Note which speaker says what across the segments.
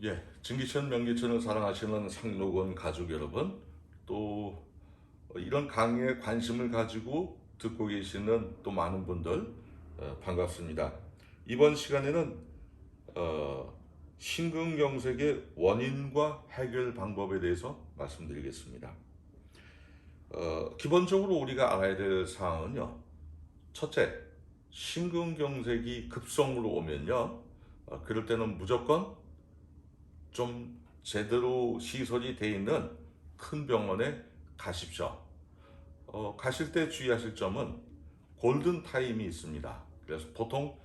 Speaker 1: 예, 증기천 명기천을 사랑하시는 상록원 가족 여러분, 또 이런 강의에 관심을 가지고 듣고 계시는 또 많은 분들 반갑습니다. 이번 시간에는 심근경색의 원인과 해결 방법에 대해서 말씀드리겠습니다. 기본적으로 우리가 알아야 될 사항은요. 첫째, 심근경색이 급성으로 오면요. 그럴 때는 무조건 좀 제대로 시설이 돼 있는 큰 병원에 가십시오. 가실 때 주의하실 점은 골든 타임이 있습니다. 그래서 보통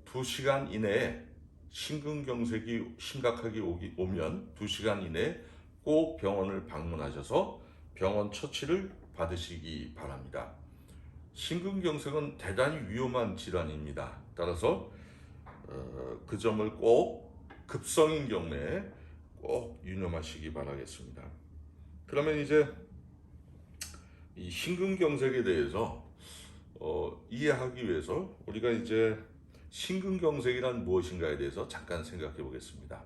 Speaker 1: 2시간 이내에 심근경색이 심각하게 오면 2시간 이내에 꼭 병원을 방문하셔서 병원 처치를 받으시기 바랍니다. 심근경색은 대단히 위험한 질환입니다. 따라서 그 점을 꼭 급성인 경우에 꼭 유념하시기 바라겠습니다. 그러면 이제 이 심근경색에 대해서 이해하기 위해서 우리가 이제 심근경색이란 무엇인가에 대해서 잠깐 생각해 보겠습니다.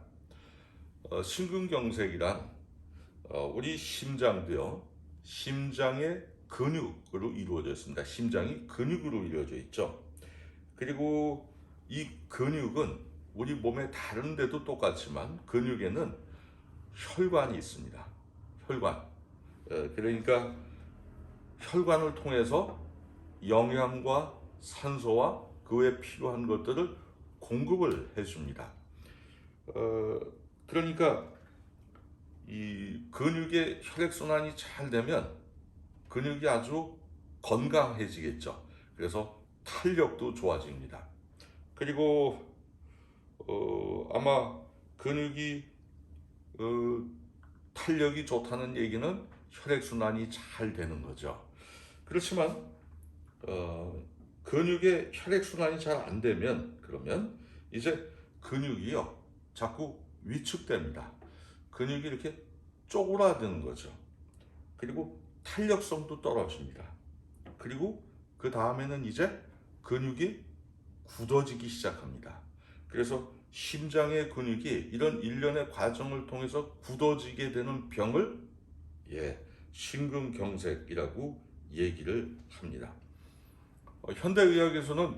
Speaker 1: 심근경색이란 우리 심장도요, 심장의 근육으로 이루어져 있습니다. 심장이 근육으로 이루어져 있죠. 그리고 이 근육은 우리 몸의 다른 데도 똑같지만 근육에는 혈관이 있습니다. 혈관. 그러니까 혈관을 통해서 영양과 산소와 그 외에 필요한 것들을 공급을 해줍니다. 그러니까 이 근육의 혈액순환이 잘 되면 근육이 아주 건강해지겠죠. 그래서 탄력도 좋아집니다. 그리고 아마 근육이 어, 탄력이 좋다는 얘기는 혈액순환이 잘 되는 거죠. 그렇지만 근육의 혈액순환이 잘 안 되면 그러면 이제 근육이요 자꾸 위축됩니다. 근육이 이렇게 쪼그라드는 거죠. 그리고 탄력성도 떨어집니다. 그리고 그 다음에는 이제 근육이 굳어지기 시작합니다. 그래서 심장의 근육이 이런 일련의 과정을 통해서 굳어지게 되는 병을 심근경색이라고 얘기를 합니다. 현대의학에서는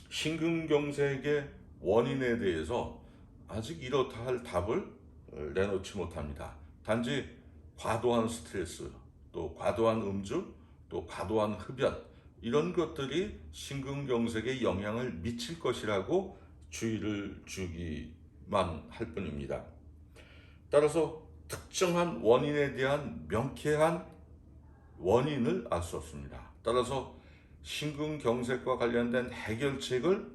Speaker 1: 심근경색의 원인에 대해서 아직 이렇다 할 답을 내놓지 못합니다. 단지 과도한 스트레스, 또 과도한 음주, 또 과도한 흡연 이런 것들이 심근경색에 영향을 미칠 것이라고 주의를 주기만 할 뿐입니다. 따라서 특정한 원인에 대한 명쾌한 원인을 알 수 없습니다. 따라서 심근경색과 관련된 해결책을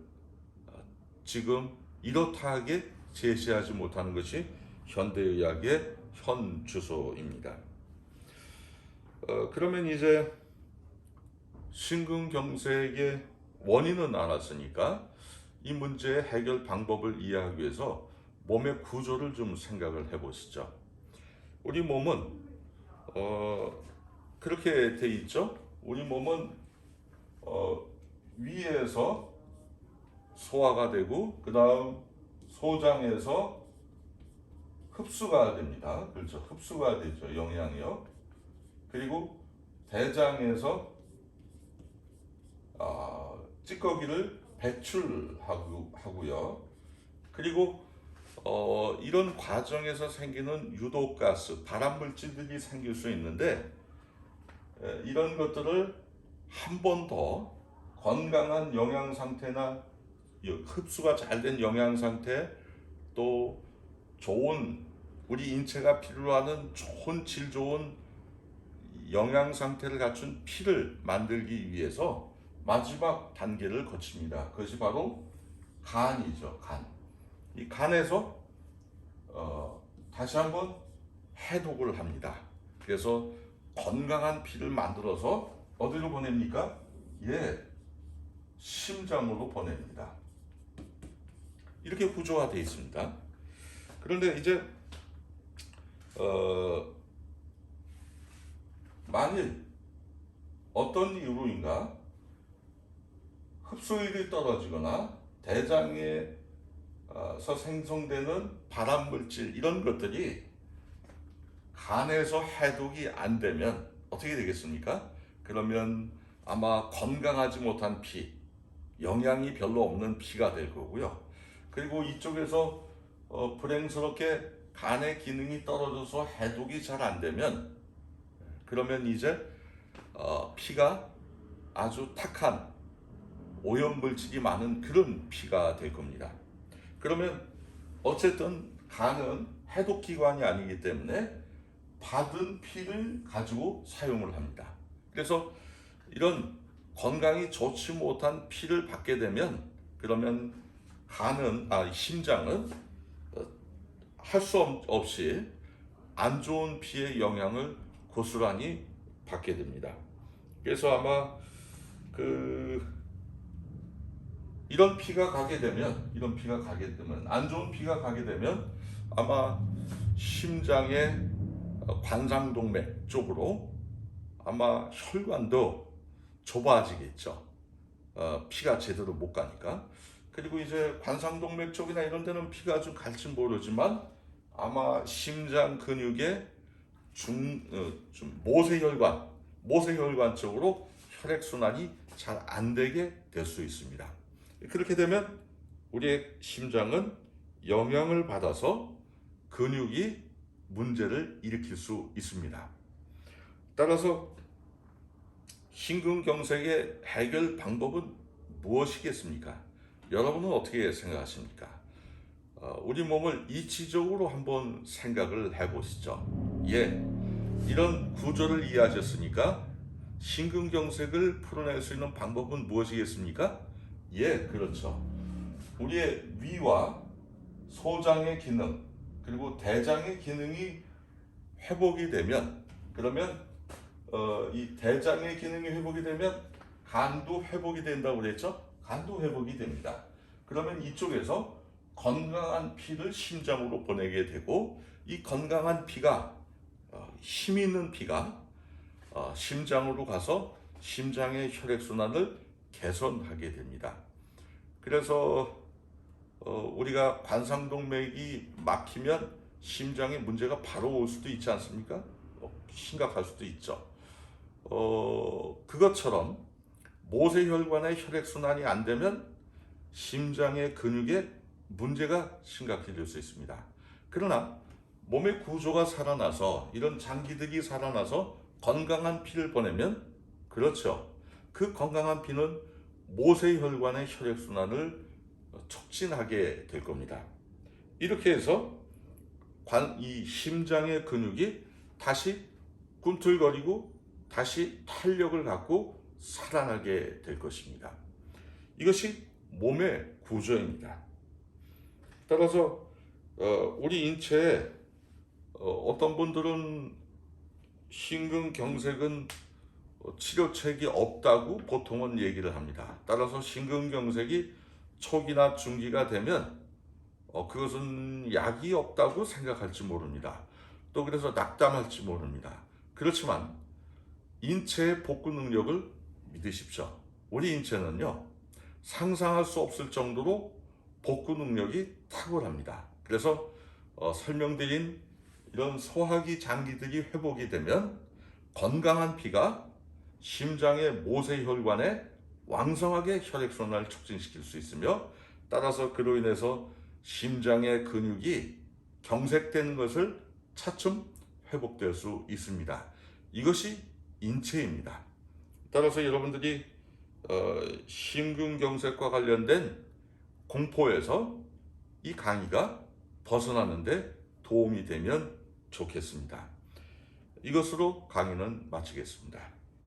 Speaker 1: 지금 이렇다 하게 제시하지 못하는 것이 현대의학의 현 주소입니다. 그러면 이제 심근경색의 원인은 알았으니까 이 문제의 해결 방법을 이해하기 위해서 몸의 구조를 좀 생각을 해보시죠. 우리 몸은 그렇게 돼 있죠. 우리 몸은 위에서 소화가 되고 그 다음 소장에서 흡수가 됩니다. 그렇죠. 흡수가 되죠. 영양이요. 그리고 대장에서 찌꺼기를 배출하고요. 그리고 이런 과정에서 생기는 유독가스, 발암물질들이 생길 수 있는데 이런 것들을 한 번 더 건강한 영양 상태나 흡수가 잘 된 영양 상태, 또 좋은 우리 인체가 필요로 하는 좋은 질 좋은 영양 상태를 갖춘 피를 만들기 위해서 마지막 단계를 거칩니다. 그것이 바로 간이죠. 간. 이 간에서 다시 한번 해독을 합니다. 그래서 건강한 피를 만들어서 어디로 보냅니까? 심장으로 보냅니다. 이렇게 구조화되어 있습니다. 그런데 이제 만일 어떤 이유로인가 흡수율이 떨어지거나 대장의 생성되는 발암물질 이런 것들이 간에서 해독이 안 되면 어떻게 되겠습니까? 그러면 아마 건강하지 못한 피, 영양이 별로 없는 피가 될 거고요. 그리고 이쪽에서 불행스럽게 간의 기능이 떨어져서 해독이 잘 안 되면 그러면 이제 피가 아주 탁한 오염물질이 많은 그런 피가 될 겁니다. 그러면 어쨌든 간은 해독기관이 아니기 때문에 받은 피를 가지고 사용을 합니다. 그래서 이런 건강이 좋지 못한 피를 받게 되면 그러면 심장은 할 수 없이 안 좋은 피의 영향을 고스란히 받게 됩니다. 그래서 아마 이런 피가 가게 되면 안 좋은 피가 가게 되면 아마 심장의 관상동맥 쪽으로 아마 혈관도 좁아지겠죠. 피가 제대로 못 가니까. 그리고 이제 관상동맥 쪽이나 이런 데는 피가 좀 갈지 모르지만 아마 심장 근육의 좀 모세혈관 쪽으로 혈액순환이 잘 안 되게 될 수 있습니다. 그렇게 되면 우리의 심장은 영향을 받아서 근육이 문제를 일으킬 수 있습니다. 따라서 심근경색의 해결 방법은 무엇이겠습니까? 여러분은 어떻게 생각하십니까? 우리 몸을 이치적으로 한번 생각을 해보시죠. 이런 구조를 이해하셨으니까 심근경색을 풀어낼 수 있는 방법은 무엇이겠습니까? 그렇죠. 우리의 위와 소장의 기능 그리고 대장의 기능이 회복이 되면 그러면 이 대장의 기능이 회복이 되면 간도 회복이 된다고 그랬죠? 간도 회복이 됩니다. 그러면 이쪽에서 건강한 피를 심장으로 보내게 되고 이 건강한 피가 힘 있는 피가 심장으로 가서 심장의 혈액순환을 개선하게 됩니다. 그래서 우리가 관상동맥이 막히면 심장에 문제가 바로 올 수도 있지 않습니까? 심각할 수도 있죠. 그것처럼 모세혈관의 혈액순환이 안 되면 심장의 근육에 문제가 심각해질 수 있습니다. 그러나 몸의 구조가 살아나서 이런 장기들이 살아나서 건강한 피를 보내면 그렇죠. 그 건강한 피는 모세혈관의 혈액순환을 촉진하게 될 겁니다. 이렇게 해서 이 심장의 근육이 다시 꿈틀거리고 다시 탄력을 갖고 살아나게 될 것입니다. 이것이 몸의 구조입니다. 따라서 우리 인체에 어떤 분들은 심근경색은 치료책이 없다고 보통은 얘기를 합니다. 따라서 심근경색이 초기나 중기가 되면 그것은 약이 없다고 생각할지 모릅니다. 또 그래서 낙담할지 모릅니다. 그렇지만 인체의 복구 능력을 믿으십시오. 우리 인체는요 상상할 수 없을 정도로 복구 능력이 탁월합니다. 그래서 설명드린 이런 소화기 장기들이 회복이 되면 건강한 피가 심장의 모세혈관에 왕성하게 혈액순환을 촉진시킬 수 있으며 따라서 그로 인해서 심장의 근육이 경색되는 것을 차츰 회복될 수 있습니다. 이것이 인체입니다. 따라서 여러분들이 심근경색과 관련된 공포에서 이 강의가 벗어나는데 도움이 되면 좋겠습니다. 이것으로 강의는 마치겠습니다.